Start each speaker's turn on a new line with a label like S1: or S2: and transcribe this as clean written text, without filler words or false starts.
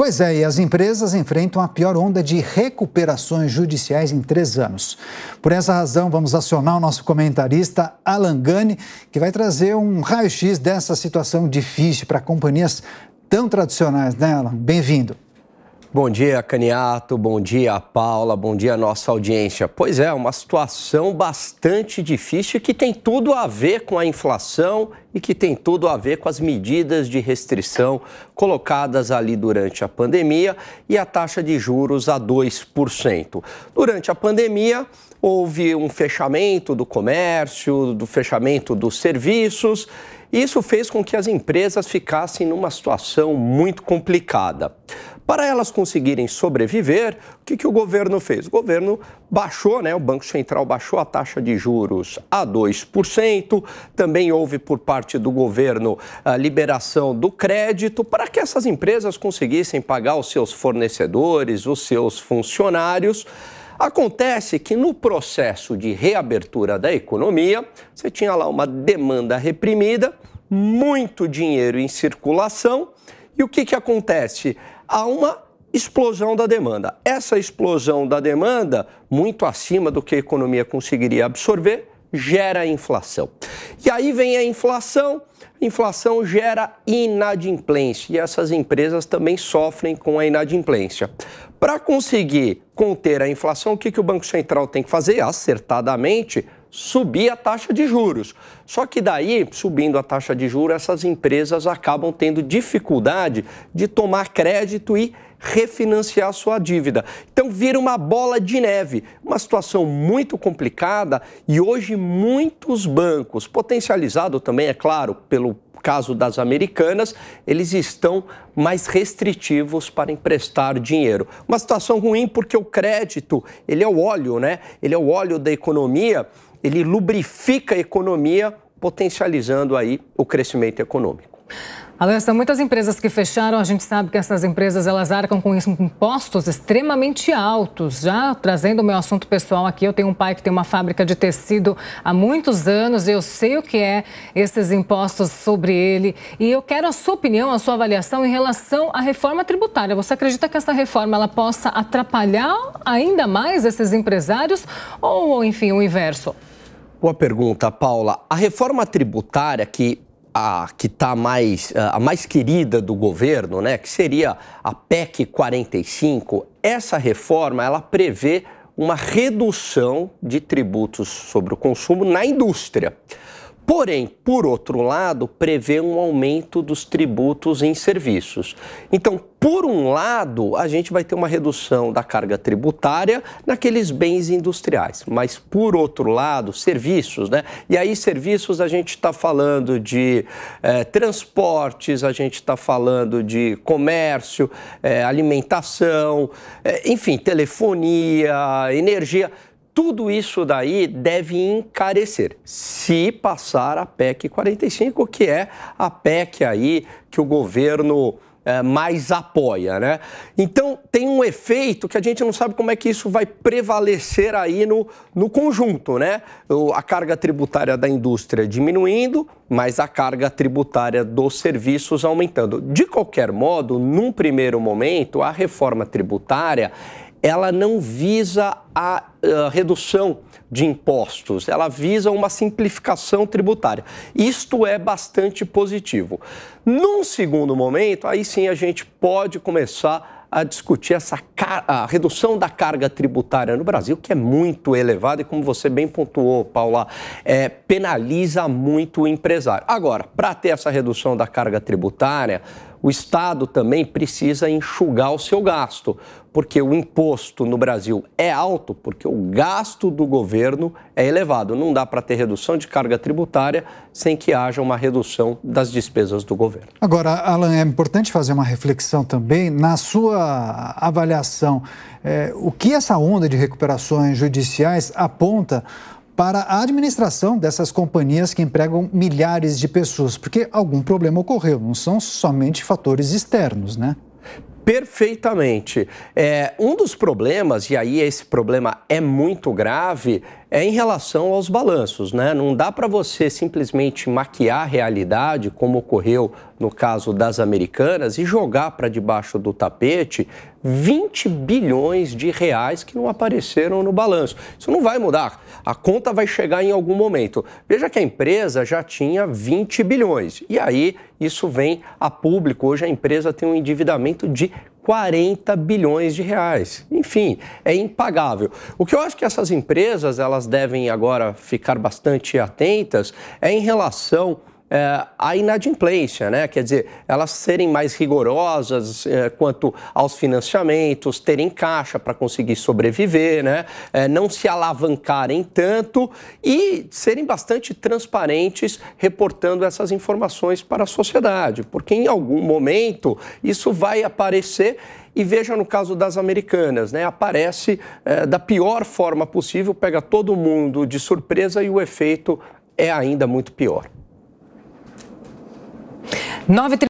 S1: Pois é, e as empresas enfrentam a pior onda de recuperações judiciais em 3 anos. Por essa razão, vamos acionar o nosso comentarista Alan Gani, que vai trazer um raio-x dessa situação difícil para companhias tão tradicionais, né, Alan? Bem-vindo.
S2: Bom dia, Caniato, bom dia, Paula, bom dia, nossa audiência. Pois é, uma situação bastante difícil que tem tudo a ver com a inflação e que tem tudo a ver com as medidas de restrição colocadas ali durante a pandemia e a taxa de juros a 2%. Durante a pandemia, houve um fechamento do comércio, do fechamento dos serviços. Isso fez com que as empresas ficassem numa situação muito complicada. Para elas conseguirem sobreviver, o que o governo fez? O governo baixou, o Banco Central baixou a taxa de juros a 2%. Também houve por parte do governo a liberação do crédito para que essas empresas conseguissem pagar os seus fornecedores, os seus funcionários. Acontece que no processo de reabertura da economia, você tinha lá uma demanda reprimida, muito dinheiro em circulação. E o que acontece? Há uma explosão da demanda. Essa explosão da demanda, muito acima do que a economia conseguiria absorver, gera inflação. E aí vem a inflação gera inadimplência e essas empresas também sofrem com a inadimplência. Para conseguir conter a inflação, o que o Banco Central tem que fazer? Acertadamente, subir a taxa de juros. Só que daí, subindo a taxa de juros, essas empresas acabam tendo dificuldade de tomar crédito e refinanciar sua dívida. Então vira uma bola de neve, uma situação muito complicada e hoje muitos bancos, potencializado também, é claro, pelo caso das Americanas, eles estão mais restritivos para emprestar dinheiro. Uma situação ruim porque o crédito, ele é o óleo, Ele é o óleo da economia, ele lubrifica a economia, potencializando aí o crescimento econômico.
S3: Alan, são muitas empresas que fecharam, a gente sabe que essas empresas elas arcam com impostos extremamente altos. Já trazendo o meu assunto pessoal aqui, eu tenho um pai que tem uma fábrica de tecido há muitos anos, eu sei o que é esses impostos sobre ele e eu quero a sua opinião, a sua avaliação em relação à reforma tributária. Você acredita que essa reforma ela possa atrapalhar ainda mais esses empresários ou, enfim, o inverso?
S2: Boa pergunta, Paula. A reforma tributária que está a mais querida do governo, que seria a PEC 45, essa reforma ela prevê uma redução de tributos sobre o consumo na indústria. Porém, por outro lado, prevê um aumento dos tributos em serviços. Então, por um lado, a gente vai ter uma redução da carga tributária naqueles bens industriais. Mas, por outro lado, serviços, E aí, serviços, a gente está falando de transportes, a gente está falando de comércio, alimentação, enfim, telefonia, energia. Tudo isso daí deve encarecer, se passar a PEC 45, que é a PEC aí que o governo mais apoia, Então, tem um efeito que a gente não sabe como é que isso vai prevalecer aí no conjunto, A carga tributária da indústria diminuindo, mas a carga tributária dos serviços aumentando. De qualquer modo, num primeiro momento, a reforma tributária ela não visa a redução de impostos, ela visa uma simplificação tributária. Isto é bastante positivo. Num segundo momento, aí sim a gente pode começar a discutir a redução da carga tributária no Brasil, que é muito elevada e, como você bem pontuou, Paula, penaliza muito o empresário. Agora, para ter essa redução da carga tributária, o Estado também precisa enxugar o seu gasto, porque o imposto no Brasil é alto, porque o gasto do governo é elevado. Não dá para ter redução de carga tributária sem que haja uma redução das despesas do governo. Agora,
S1: Alan, é importante fazer uma reflexão também. Na sua avaliação, o que essa onda de recuperações judiciais aponta para a administração dessas companhias que empregam milhares de pessoas, porque algum problema ocorreu, não são somente fatores externos,
S2: Perfeitamente. Um dos problemas, e aí esse problema é muito grave, é em relação aos balanços, né? Não dá para você simplesmente maquiar a realidade, como ocorreu no caso das Americanas, e jogar para debaixo do tapete 20 bilhões de reais que não apareceram no balanço. Isso não vai mudar. A conta vai chegar em algum momento. Veja que a empresa já tinha 20 bilhões. E aí isso vem a público. Hoje a empresa tem um endividamento de 40 bilhões de reais. Enfim, é impagável. O que eu acho que essas empresas elas devem agora ficar bastante atentas é em relação a inadimplência, né? Quer dizer, elas serem mais rigorosas quanto aos financiamentos, terem caixa para conseguir sobreviver, né? Não se alavancarem tanto e serem bastante transparentes reportando essas informações para a sociedade, porque em algum momento isso vai aparecer. E veja no caso das Americanas, né? Aparece da pior forma possível, pega todo mundo de surpresa e o efeito é ainda muito pior.
S3: 9h30.